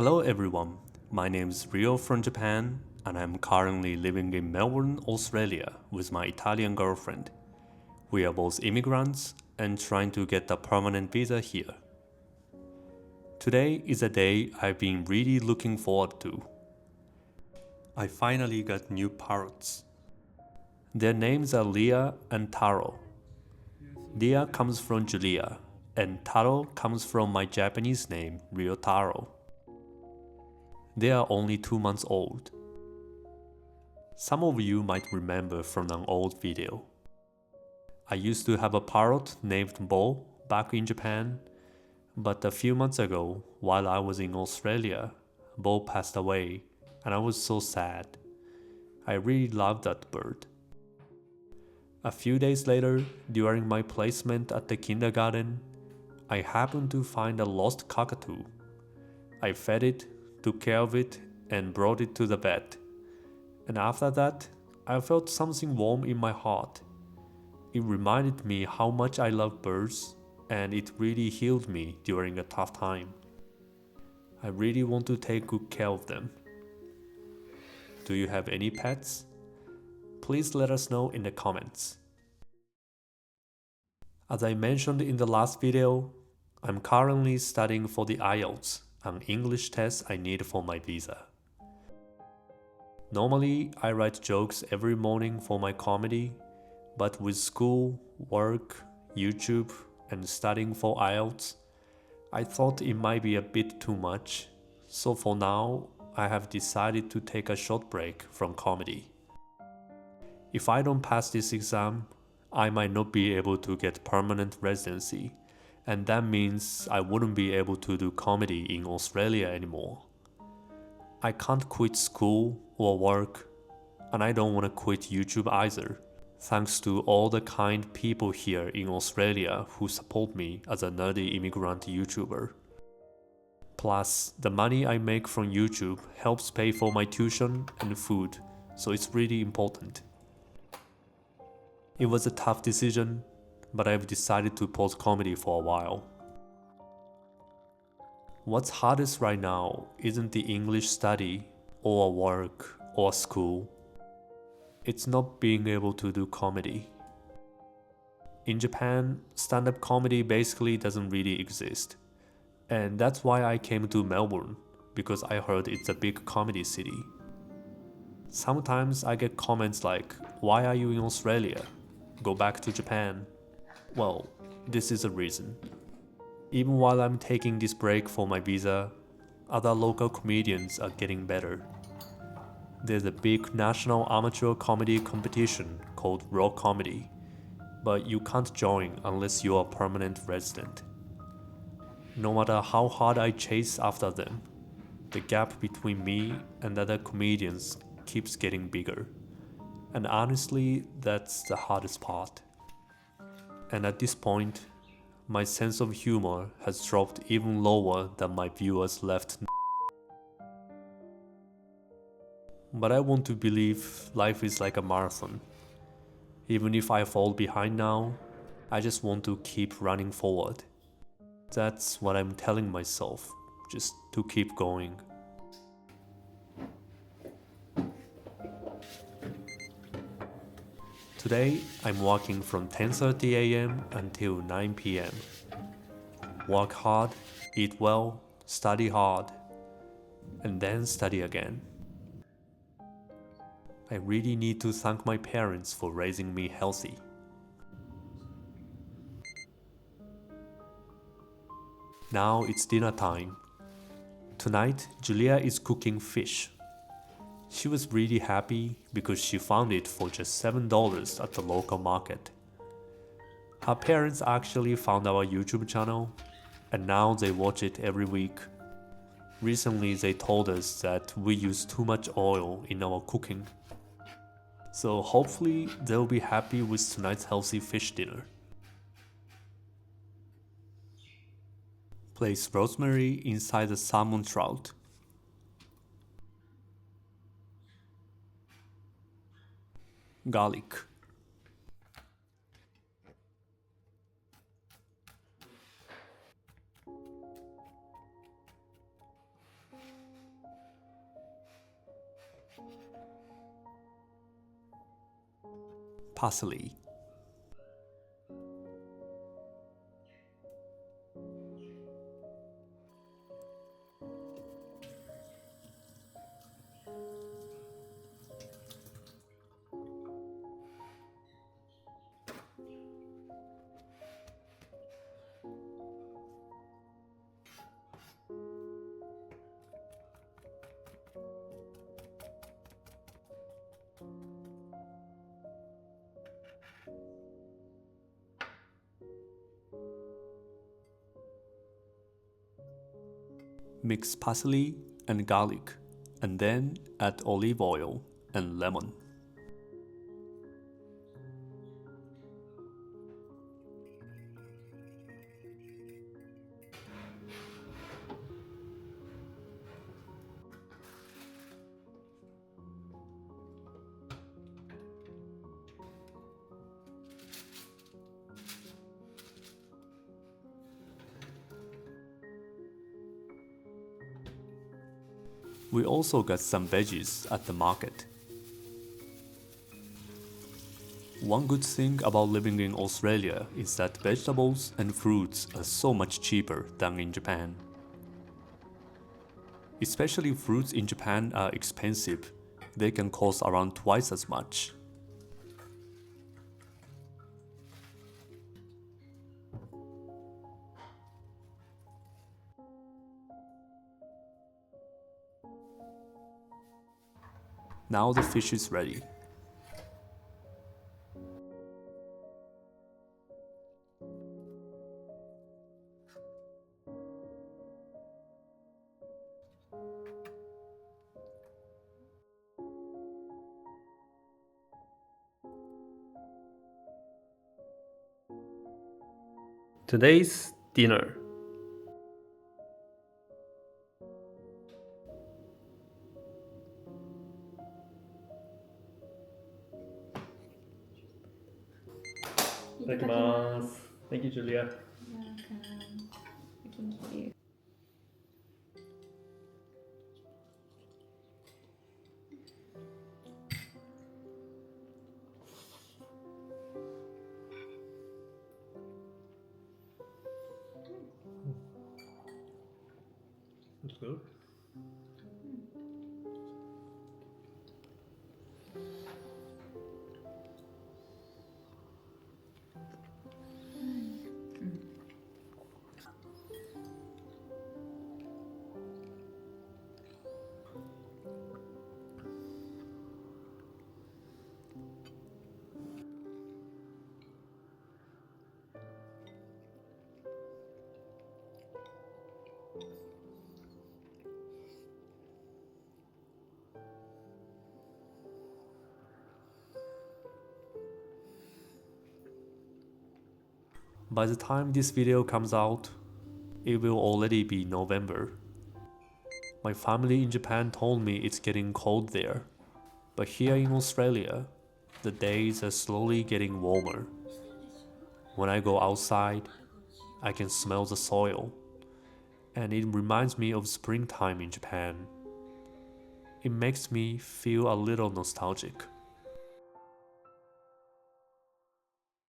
Hello everyone, my name is Rio from Japan and I'm currently living in Melbourne, Australia with my Italian girlfriend. We are both immigrants and trying to get a permanent visa here. Today is a day I've been really looking forward to. I finally got new parrots. Their names are Leah and Taro. Leah comes from Giulia and Taro comes from my Japanese name Ryotaro. They are only 2 months old. Some of you might remember from an old video. I used to have a parrot named Bo back in Japan, but a few months ago, while I was in Australia, Bo passed away and I was so sad. I really loved that bird. A few days later, during my placement at the kindergarten, I happened to find a lost cockatoo. I fed it, took care of it, and brought it to the vet. And after that, I felt something warm in my heart. It reminded me how much I love birds, and it really healed me during a tough time. I really want to take good care of them. Do you have any pets? Please let us know in the comments. As I mentioned in the last video, I'm currently studying for the IELTS, an English test I need for my visa. Normally, I write jokes every morning for my comedy, but with school, work, YouTube, and studying for IELTS, I thought it might be a bit too much, so for now, I have decided to take a short break from comedy. If I don't pass this exam, I might not be able to get permanent residency, and that means I wouldn't be able to do comedy in Australia anymore. I can't quit school or work, and I don't want to quit YouTube either, thanks to all the kind people here in Australia who support me as a nerdy immigrant YouTuber. Plus, the money I make from YouTube helps pay for my tuition and food, so it's really important. It was a tough decision, but I've decided to pause comedy for a while. What's hardest right now isn't the English study, or work, or school. It's not being able to do comedy. In Japan, stand-up comedy basically doesn't really exist. And that's why I came to Melbourne, because I heard it's a big comedy city. Sometimes I get comments like, "Why are you in Australia? Go back to Japan." Well, this is a reason. Even while I'm taking this break for my visa, other local comedians are getting better. There's a big national amateur comedy competition called Raw Comedy, but you can't join unless you're a permanent resident. No matter how hard I chase after them, the gap between me and other comedians keeps getting bigger. And honestly, that's the hardest part. And at this point, my sense of humor has dropped even lower than my viewers left. But I want to believe life is like a marathon. Even if I fall behind now, I just want to keep running forward. That's what I'm telling myself, just to keep going. Today, I'm working from 10:30 a.m. until 9 p.m. Work hard, eat well, study hard, and then study again. I really need to thank my parents for raising me healthy. Now it's dinner time. Tonight, Giulia is cooking fish. She was really happy because she found it for just $7 at the local market. Her parents actually found our YouTube channel, and now they watch it every week. Recently, they told us that we use too much oil in our cooking. So hopefully, they'll be happy with tonight's healthy fish dinner. Place rosemary inside the salmon trout. Garlic. parsley. Mix parsley and garlic, and then add olive oil and lemon. We also got some veggies at the market. One good thing about living in Australia is that vegetables and fruits are so much cheaper than in Japan. Especially fruits in Japan are expensive. They can cost around twice as much. Now the fish is ready. Today's dinner. Thank you, Giulia. Welcome. Thank you. That's good. By the time this video comes out, it will already be November. My family in Japan told me it's getting cold there, but here in Australia, the days are slowly getting warmer. When I go outside, I can smell the soil, and it reminds me of springtime in Japan. It makes me feel a little nostalgic.